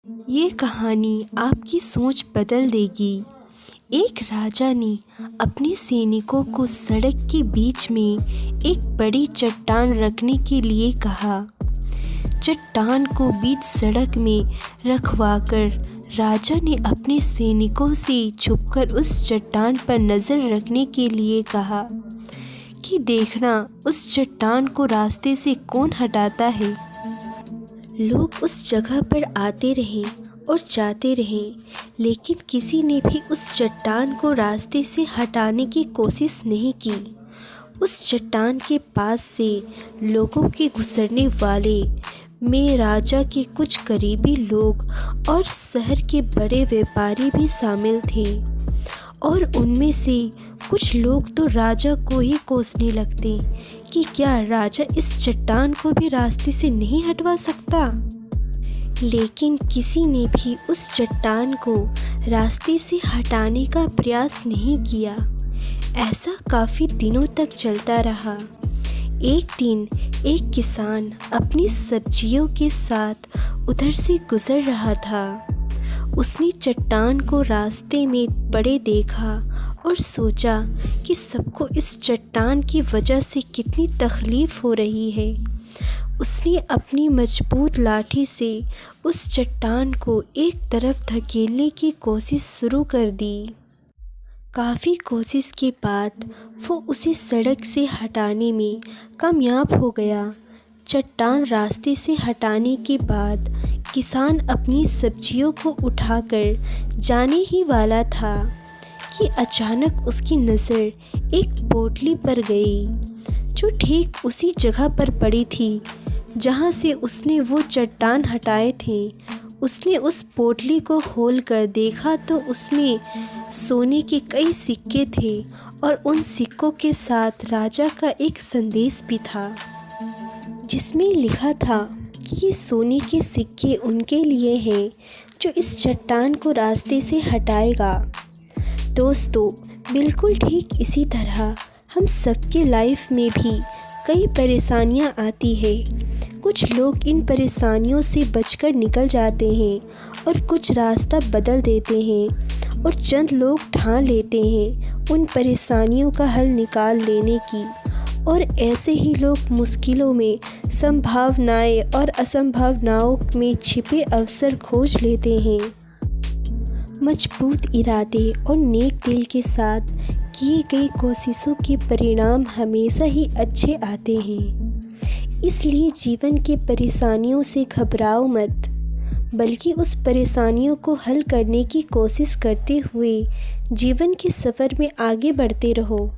ये कहानी आपकी सोच बदल देगी। एक राजा ने अपने सैनिकों को सड़क के बीच में एक बड़ी चट्टान रखने के लिए कहा। चट्टान को बीच सड़क में रखवाकर राजा ने अपने सैनिकों से छुपकर उस चट्टान पर नज़र रखने के लिए कहा कि देखना उस चट्टान को रास्ते से कौन हटाता है। लोग उस जगह पर आते रहे और जाते रहे, लेकिन किसी ने भी उस चट्टान को रास्ते से हटाने की कोशिश नहीं की। उस चट्टान के पास से लोगों के गुजरने वाले में राजा के कुछ करीबी लोग और शहर के बड़े व्यापारी भी शामिल थे, और उनमें से कुछ लोग तो राजा को ही कोसने लगते कि क्या राजा इस चट्टान को भी रास्ते से नहीं हटवा सकता। लेकिन किसी ने भी उस चट्टान को रास्ते से हटाने का प्रयास नहीं किया। ऐसा काफ़ी दिनों तक चलता रहा। एक दिन एक किसान अपनी सब्जियों के साथ उधर से गुजर रहा था। उसने चट्टान को रास्ते में पड़े देखा और सोचा कि सबको इस चट्टान की वजह से कितनी तकलीफ़ हो रही है। उसने अपनी मजबूत लाठी से उस चट्टान को एक तरफ धकेलने की कोशिश शुरू कर दी। काफ़ी कोशिश के बाद वो उसे सड़क से हटाने में कामयाब हो गया। चट्टान रास्ते से हटाने के बाद किसान अपनी सब्जियों को उठाकर जाने ही वाला था कि अचानक उसकी नज़र एक पोटली पर गई, जो ठीक उसी जगह पर पड़ी थी जहाँ से उसने वो चट्टान हटाए थे। उसने उस पोटली को खोलकर देखा तो उसमें सोने के कई सिक्के थे, और उन सिक्कों के साथ राजा का एक संदेश भी था, जिसमें लिखा था कि ये सोने के सिक्के उनके लिए हैं जो इस चट्टान को रास्ते से हटाएगा। दोस्तों, बिल्कुल ठीक इसी तरह हम सबके लाइफ में भी कई परेशानियां आती है। कुछ लोग इन परेशानियों से बचकर निकल जाते हैं और कुछ रास्ता बदल देते हैं, और चंद लोग ठान लेते हैं उन परेशानियों का हल निकाल लेने की, और ऐसे ही लोग मुश्किलों में संभावनाएं और असंभावनाओं में छिपे अवसर खोज लेते हैं। मजबूत इरादे और नेक दिल के साथ किए गई कोशिशों के परिणाम हमेशा ही अच्छे आते हैं। इसलिए जीवन के परेशानियों से घबराओ मत, बल्कि उस परेशानियों को हल करने की कोशिश करते हुए जीवन के सफ़र में आगे बढ़ते रहो।